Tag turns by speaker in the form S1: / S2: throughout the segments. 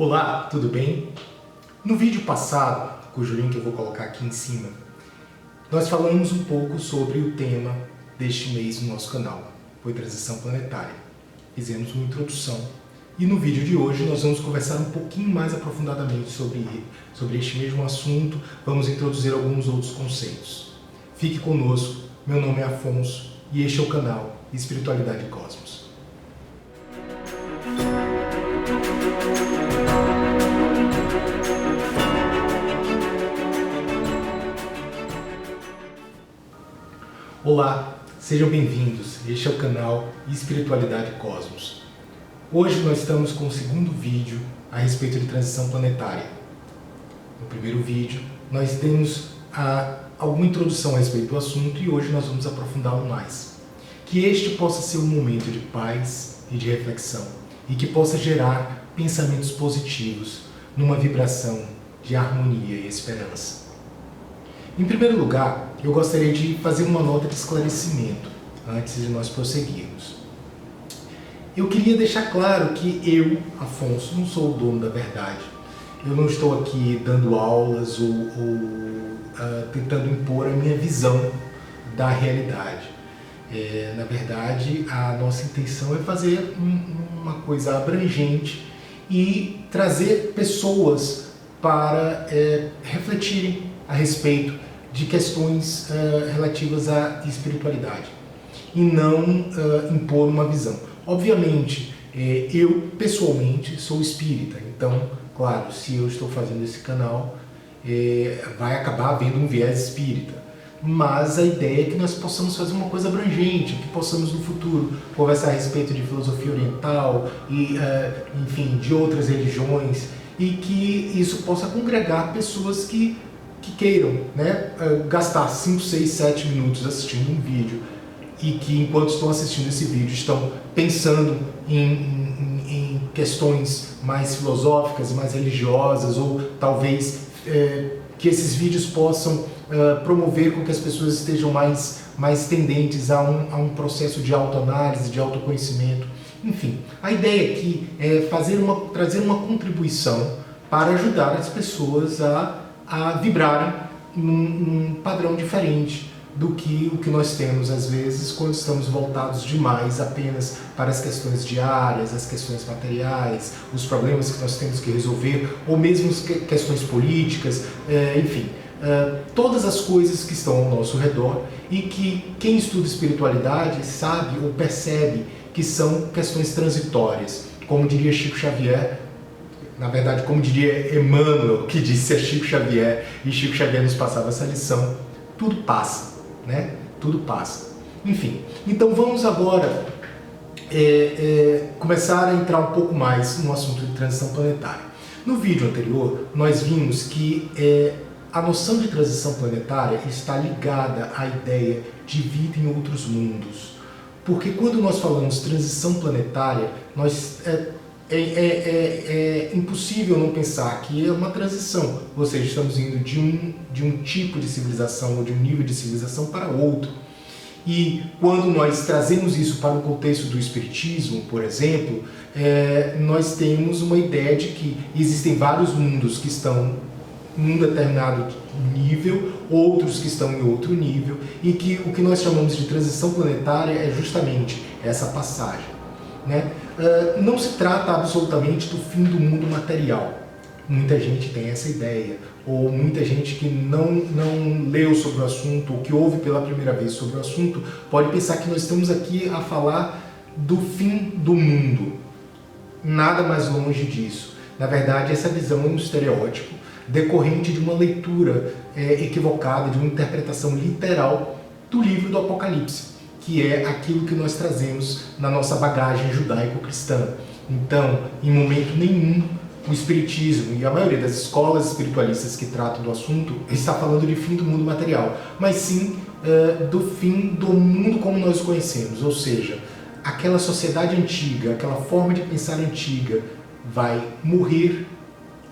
S1: Olá, tudo bem? No vídeo passado, cujo link eu vou colocar aqui em cima, nós falamos um pouco sobre o tema deste mês no nosso canal, foi transição planetária. Fizemos uma introdução e no vídeo de hoje nós vamos conversar um pouquinho mais aprofundadamente sobre este mesmo assunto, vamos introduzir alguns outros conceitos. Fique conosco, meu nome é Afonso e este é o canal Espiritualidade e Cosmos. Olá, sejam bem-vindos. Este é o canal Espiritualidade Cosmos. Hoje nós estamos com o segundo vídeo a respeito de transição planetária. No primeiro vídeo nós temos alguma introdução a respeito do assunto e hoje nós vamos aprofundá-lo mais. Que este possa ser um momento de paz e de reflexão e que possa gerar pensamentos positivos numa vibração de harmonia e esperança. Em primeiro lugar, eu gostaria de fazer uma nota de esclarecimento antes de nós prosseguirmos. Eu queria deixar claro que eu, Afonso, não sou o dono da verdade. Eu não estou aqui dando aulas ou tentando impor a minha visão da realidade. Na verdade, a nossa intenção é fazer uma coisa abrangente e trazer pessoas para refletirem a respeito de questões relativas à espiritualidade e não impor uma visão. Obviamente, eu pessoalmente sou espírita, então, claro, se eu estou fazendo esse canal, vai acabar havendo um viés espírita, mas a ideia é que nós possamos fazer uma coisa abrangente, que possamos no futuro conversar a respeito de filosofia oriental e, enfim, de outras religiões, e que isso possa congregar pessoas que queiram, né, gastar 5, 6, 7 minutos assistindo um vídeo e que enquanto estão assistindo esse vídeo estão pensando em questões mais filosóficas, mais religiosas, ou talvez que esses vídeos possam promover com que as pessoas estejam mais tendentes a um processo de autoanálise, de autoconhecimento. Enfim, a ideia aqui é trazer uma contribuição para ajudar as pessoas a vibrarem num padrão diferente do que o que nós temos às vezes quando estamos voltados demais apenas para as questões diárias, as questões materiais, os problemas que nós temos que resolver, ou mesmo questões políticas, enfim, todas as coisas que estão ao nosso redor e que quem estuda espiritualidade sabe ou percebe que são questões transitórias, como diria Chico Xavier. Na verdade, como diria Emmanuel, que disse a Chico Xavier, e Chico Xavier nos passava essa lição, tudo passa, né? Tudo passa. Enfim, então vamos agora começar a entrar um pouco mais no assunto de transição planetária. No vídeo anterior, nós vimos que a noção de transição planetária está ligada à ideia de vida em outros mundos. Porque quando nós falamos transição planetária, é impossível não pensar que é uma transição, ou seja, estamos indo de um tipo de civilização ou de um nível de civilização para outro. E quando nós trazemos isso para o contexto do espiritismo, por exemplo, nós temos uma ideia de que existem vários mundos que estão em um determinado nível, outros que estão em outro nível, e que o que nós chamamos de transição planetária é justamente essa passagem, né? Não se trata absolutamente do fim do mundo material. Muita gente tem essa ideia, ou muita gente que não leu sobre o assunto, ou que ouve pela primeira vez sobre o assunto, pode pensar que nós estamos aqui a falar do fim do mundo. Nada mais longe disso. Na verdade, essa visão é um estereótipo decorrente de uma leitura equivocada, de uma interpretação literal do livro do Apocalipse, que é aquilo que nós trazemos na nossa bagagem judaico-cristã. Então, em momento nenhum, o espiritismo e a maioria das escolas espiritualistas que tratam do assunto está falando de fim do mundo material, mas sim do fim do mundo como nós o conhecemos, ou seja, aquela sociedade antiga, aquela forma de pensar antiga vai morrer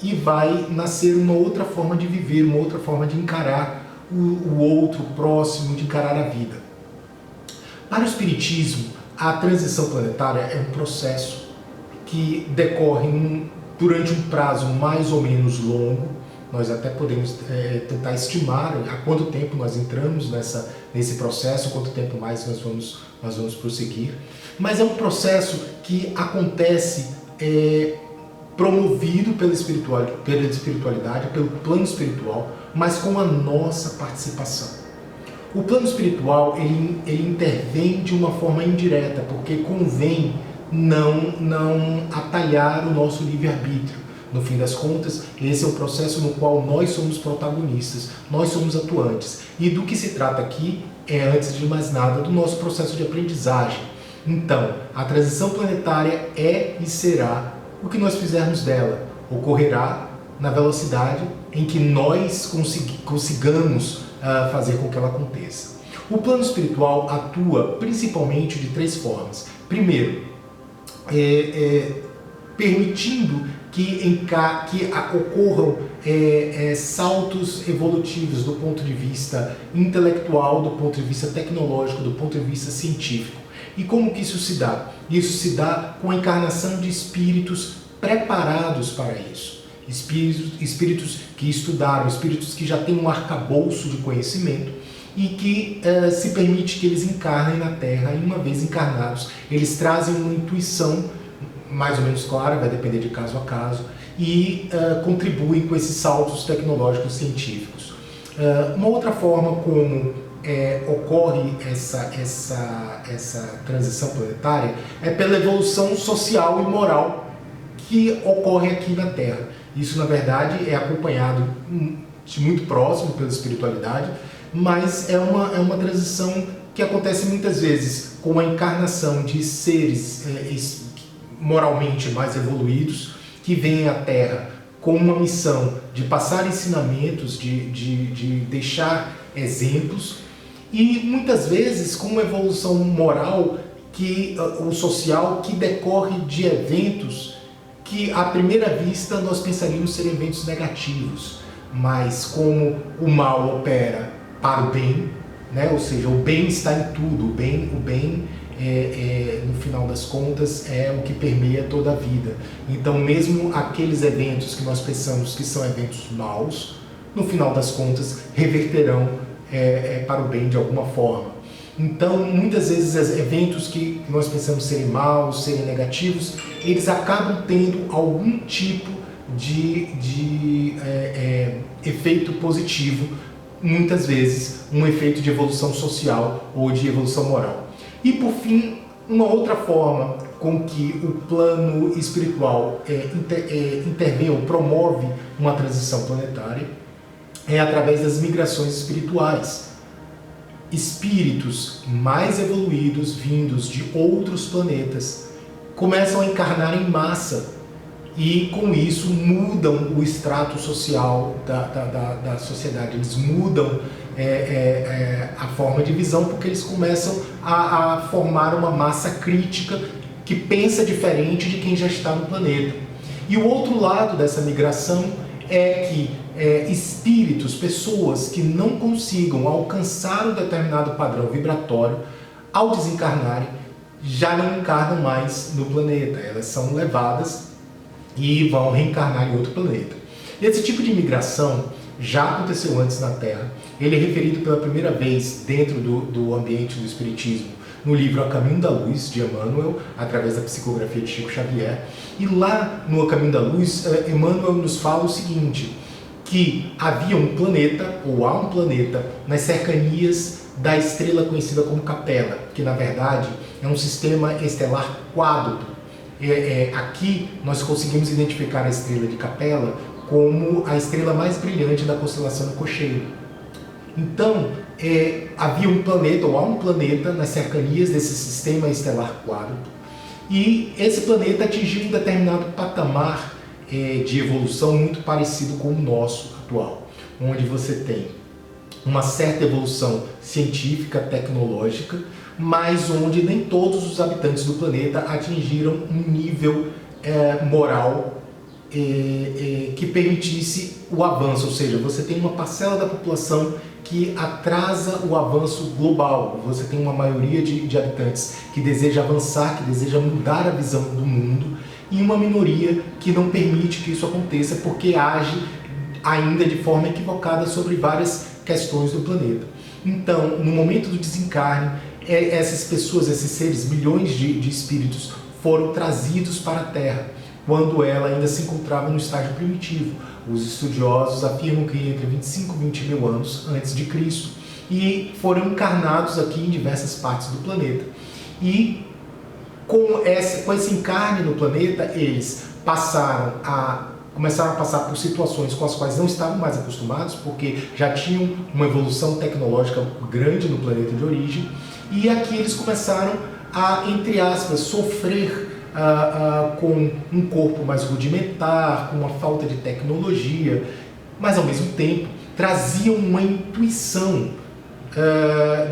S1: e vai nascer uma outra forma de viver, uma outra forma de encarar o outro, o próximo, de encarar a vida. Para o espiritismo, a transição planetária é um processo que decorre durante um prazo mais ou menos longo. Nós até podemos tentar estimar há quanto tempo nós entramos nesse processo, quanto tempo mais nós vamos prosseguir. Mas é um processo que acontece promovido pela espiritualidade, pelo plano espiritual, mas com a nossa participação. O plano espiritual ele intervém de uma forma indireta, porque convém não atalhar o nosso livre-arbítrio. No fim das contas, esse é um processo no qual nós somos protagonistas, nós somos atuantes. E do que se trata aqui é, antes de mais nada, do nosso processo de aprendizagem. Então, a transição planetária é e será o que nós fizermos dela. Ocorrerá na velocidade em que nós consigamos fazer com que ela aconteça. O plano espiritual atua principalmente de 3 formas. Primeiro, permitindo que ocorram saltos evolutivos do ponto de vista intelectual, do ponto de vista tecnológico, do ponto de vista científico. E como que isso se dá? Isso se dá com a encarnação de espíritos preparados para isso. Espíritos que estudaram, espíritos que já têm um arcabouço de conhecimento e que se permite que eles encarnem na Terra, e uma vez encarnados, eles trazem uma intuição mais ou menos clara, vai depender de caso a caso, e contribuem com esses saltos tecnológicos científicos. Uma outra forma como ocorre essa transição planetária é pela evolução social e moral que ocorre aqui na Terra. Isso, na verdade, é acompanhado de muito próximo pela espiritualidade, mas é uma transição que acontece muitas vezes com a encarnação de seres moralmente mais evoluídos, que vêm à Terra com uma missão de passar ensinamentos, de deixar exemplos, e muitas vezes com uma evolução moral ou social que decorre de eventos que à primeira vista nós pensaríamos ser eventos negativos, mas como o mal opera para o bem, né? Ou seja, o bem está em tudo, o bem no final das contas é o que permeia toda a vida. Então mesmo aqueles eventos que nós pensamos que são eventos maus, no final das contas reverterão para o bem de alguma forma. Então muitas vezes eventos que nós pensamos serem maus, serem negativos, eles acabam tendo algum tipo de efeito positivo, muitas vezes um efeito de evolução social ou de evolução moral. E por fim, uma outra forma com que o plano espiritual intervém ou promove uma transição planetária é através das migrações espirituais. Espíritos mais evoluídos, vindos de outros planetas, começam a encarnar em massa e com isso mudam o extrato social da sociedade. Eles mudam a forma de visão, porque eles começam a formar uma massa crítica que pensa diferente de quem já está no planeta. E o outro lado dessa migração é que espíritos, pessoas que não consigam alcançar um determinado padrão vibratório, ao desencarnarem, já não encarnam mais no planeta. Elas são levadas e vão reencarnar em outro planeta. Esse tipo de migração já aconteceu antes na Terra. Ele é referido pela primeira vez dentro do ambiente do Espiritismo no livro A Caminho da Luz, de Emmanuel, através da psicografia de Chico Xavier. E lá no A Caminho da Luz, Emmanuel nos fala o seguinte, que havia um planeta, ou há um planeta, nas cercanias da estrela conhecida como Capela, que na verdade é um sistema estelar quádruplo. Aqui nós conseguimos identificar a estrela de Capela como a estrela mais brilhante da constelação do Cocheiro. Então, havia um planeta, ou há um planeta, nas cercanias desse sistema estelar quádruplo, e esse planeta atingiu um determinado patamar de evolução muito parecido com o nosso atual, onde você tem uma certa evolução científica, tecnológica, mas onde nem todos os habitantes do planeta atingiram um nível moral que permitisse o avanço, ou seja, você tem uma parcela da população que atrasa o avanço global, você tem uma maioria de habitantes que deseja avançar, que deseja mudar a visão do mundo, e uma minoria que não permite que isso aconteça porque age ainda de forma equivocada sobre várias questões do planeta. Então, no momento do desencarne, essas pessoas, esses seres, milhões de espíritos, foram trazidos para a Terra, quando ela ainda se encontrava no estágio primitivo. Os estudiosos afirmam que entre 25 e 20 mil anos antes de Cristo, e foram encarnados aqui em diversas partes do planeta. E com esse encarne no planeta, eles começaram a passar por situações com as quais não estavam mais acostumados, porque já tinham uma evolução tecnológica grande no planeta de origem, e aqui eles começaram a, entre aspas, sofrer com um corpo mais rudimentar, com uma falta de tecnologia, mas ao mesmo tempo traziam uma intuição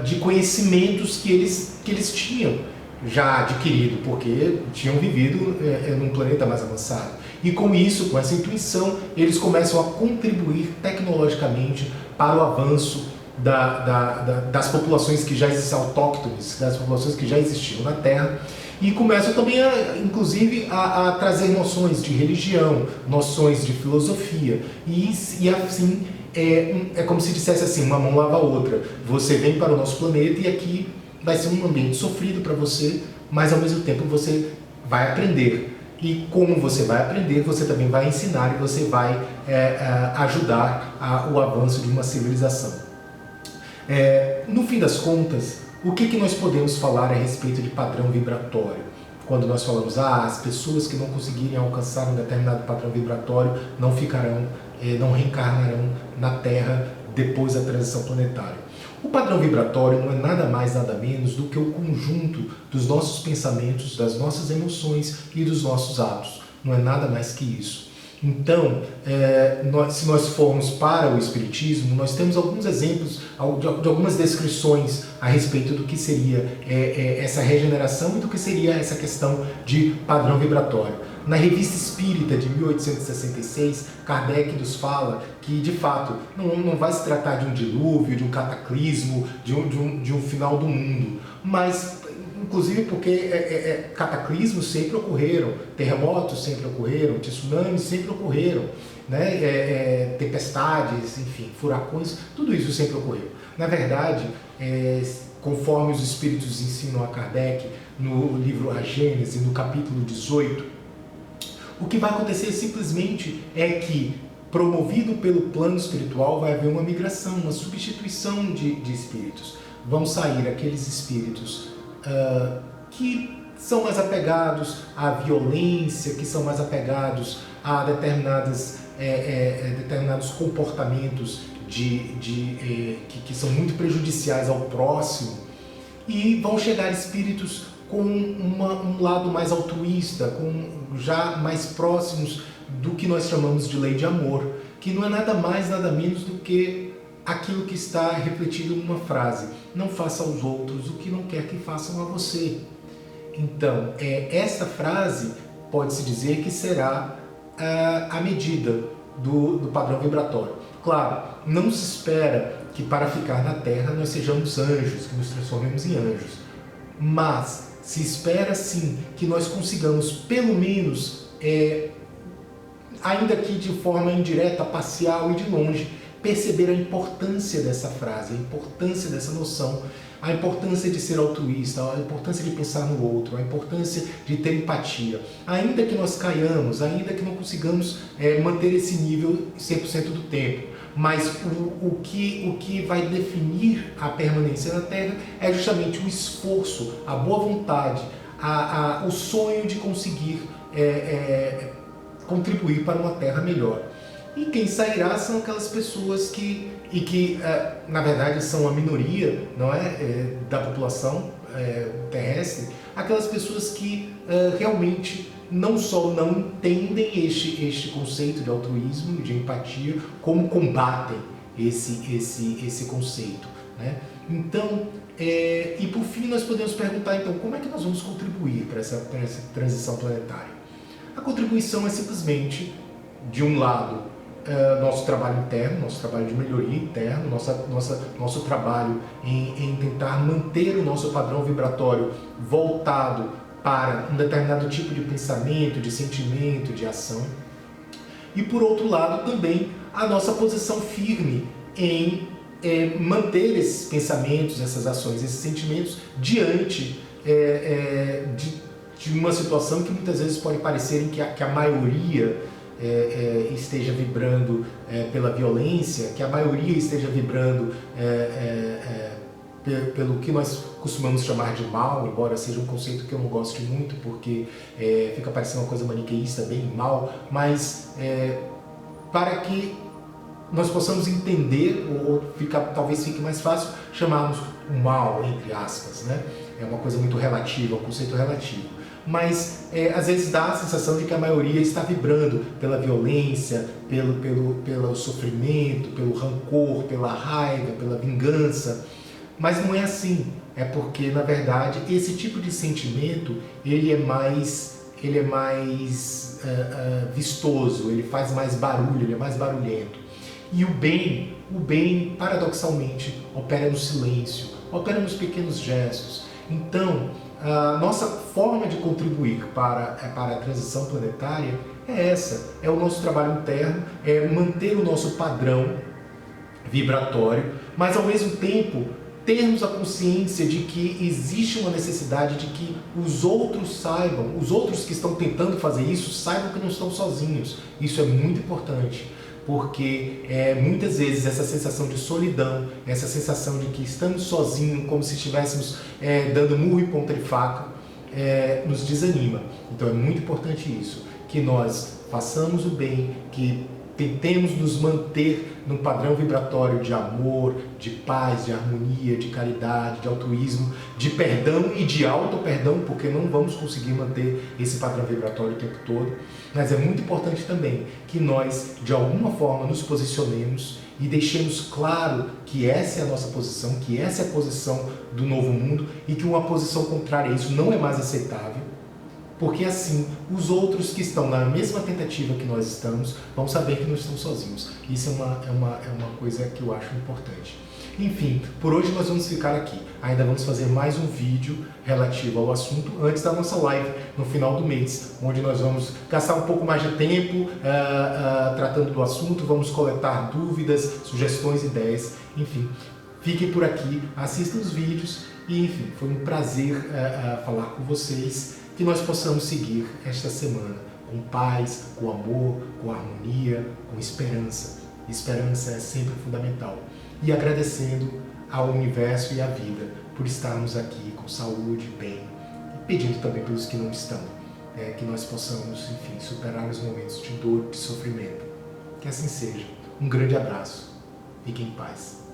S1: de conhecimentos que eles tinham já adquirido, porque tinham vivido num planeta mais avançado. E com isso, com essa intuição, eles começam a contribuir tecnologicamente para o avanço das populações que já existiam, autóctones, das populações que já existiam na Terra, e começam também, inclusive, a trazer noções de religião, noções de filosofia, e assim, é como se dissesse assim, uma mão lava a outra. Você vem para o nosso planeta e aqui vai ser um ambiente sofrido para você, mas ao mesmo tempo você vai aprender. E como você vai aprender, você também vai ensinar e você vai ajudar o avanço de uma civilização. No fim das contas, o que nós podemos falar a respeito de padrão vibratório? Quando nós falamos, as pessoas que não conseguirem alcançar um determinado padrão vibratório não ficarão, não reencarnarão na Terra depois da transição planetária. O padrão vibratório não é nada mais, nada menos do que o conjunto dos nossos pensamentos, das nossas emoções e dos nossos atos. Não é nada mais que isso. Então, se nós formos para o Espiritismo, nós temos alguns exemplos, de algumas descrições a respeito do que seria essa regeneração e do que seria essa questão de padrão vibratório. Na Revista Espírita de 1866, Kardec nos fala que, de fato, não vai se tratar de um dilúvio, de um cataclismo, de um final do mundo, mas, inclusive porque cataclismos sempre ocorreram, terremotos sempre ocorreram, tsunamis sempre ocorreram, né? Tempestades, enfim, furacões, tudo isso sempre ocorreu. Na verdade, conforme os Espíritos ensinam a Kardec, no livro A Gênese, no capítulo 18, o que vai acontecer simplesmente é que, promovido pelo plano espiritual, vai haver uma migração, uma substituição de espíritos. Vão sair aqueles espíritos que são mais apegados à violência, que são mais apegados a determinados comportamentos que são muito prejudiciais ao próximo, e vão chegar espíritos com um lado mais altruísta, já mais próximos do que nós chamamos de lei de amor, que não é nada mais, nada menos do que aquilo que está refletido numa frase: não faça aos outros o que não quer que façam a você. Então, essa frase pode-se dizer que será a medida do padrão vibratório. Claro, não se espera que para ficar na Terra nós sejamos anjos, que nos transformemos em anjos, mas se espera sim que nós consigamos, pelo menos, ainda que de forma indireta, parcial e de longe, perceber a importância dessa frase, a importância dessa noção, a importância de ser altruísta, a importância de pensar no outro, a importância de ter empatia. Ainda que nós caiamos, ainda que não consigamos manter esse nível 100% do tempo, mas o que vai definir a permanência na Terra é justamente o esforço, a boa vontade, o sonho de conseguir contribuir para uma Terra melhor. E quem sairá são aquelas pessoas que na verdade são a minoria, não da população terrestre, aquelas pessoas que realmente não só não entendem este conceito de altruísmo, de empatia, como combatem esse conceito, né? Então, e por fim nós podemos perguntar, então, como é que nós vamos contribuir para essa transição planetária? A contribuição é simplesmente, de um lado, nosso trabalho interno, nosso trabalho de melhoria interna, nosso trabalho em tentar manter o nosso padrão vibratório voltado para um determinado tipo de pensamento, de sentimento, de ação. E por outro lado também a nossa posição firme em manter esses pensamentos, essas ações, esses sentimentos diante de uma situação que muitas vezes pode parecer que a maioria esteja vibrando pela violência, que a maioria esteja vibrando pelo que nós costumamos chamar de mal, embora seja um conceito que eu não goste muito, porque fica parecendo uma coisa maniqueísta, bem e mal, mas para que nós possamos entender, ou talvez fique mais fácil chamarmos o mal, entre aspas, né? É uma coisa muito relativa, um conceito relativo. Mas às vezes dá a sensação de que a maioria está vibrando pela violência, pelo sofrimento, pelo rancor, pela raiva, pela vingança. Mas não é assim. É porque, na verdade, esse tipo de sentimento ele é mais vistoso, ele faz mais barulho, ele é mais barulhento. E o bem, paradoxalmente, opera no silêncio, opera nos pequenos gestos. Então, a nossa forma de contribuir para a transição planetária é essa, é o nosso trabalho interno, é manter o nosso padrão vibratório, mas ao mesmo tempo termos a consciência de que existe uma necessidade de que os outros saibam, os outros que estão tentando fazer isso, saibam que não estão sozinhos. Isso é muito importante, porque muitas vezes essa sensação de solidão, essa sensação de que estamos sozinhos, como se estivéssemos dando murro e ponta de faca, nos desanima. Então é muito importante isso, que nós façamos o bem, que tentemos nos manter num padrão vibratório de amor, de paz, de harmonia, de caridade, de altruísmo, de perdão e de auto-perdão, porque não vamos conseguir manter esse padrão vibratório o tempo todo. Mas é muito importante também que nós, de alguma forma, nos posicionemos e deixemos claro que essa é a nossa posição, que essa é a posição do novo mundo e que uma posição contrária a isso não é mais aceitável. Porque assim, os outros que estão na mesma tentativa que nós estamos, vão saber que não estão sozinhos. Isso é uma coisa que eu acho importante. Enfim, por hoje nós vamos ficar aqui. Ainda vamos fazer mais um vídeo relativo ao assunto antes da nossa live no final do mês, onde nós vamos gastar um pouco mais de tempo tratando do assunto, vamos coletar dúvidas, sugestões, ideias, enfim. Fiquem por aqui, assistam os vídeos e, enfim, foi um prazer falar com vocês. Que nós possamos seguir esta semana com paz, com amor, com harmonia, com esperança. Esperança é sempre fundamental. E agradecendo ao universo e à vida por estarmos aqui com saúde, bem, e pedindo também pelos que não estão, que nós possamos, enfim, superar os momentos de dor, de sofrimento. Que assim seja. Um grande abraço. Fiquem em paz.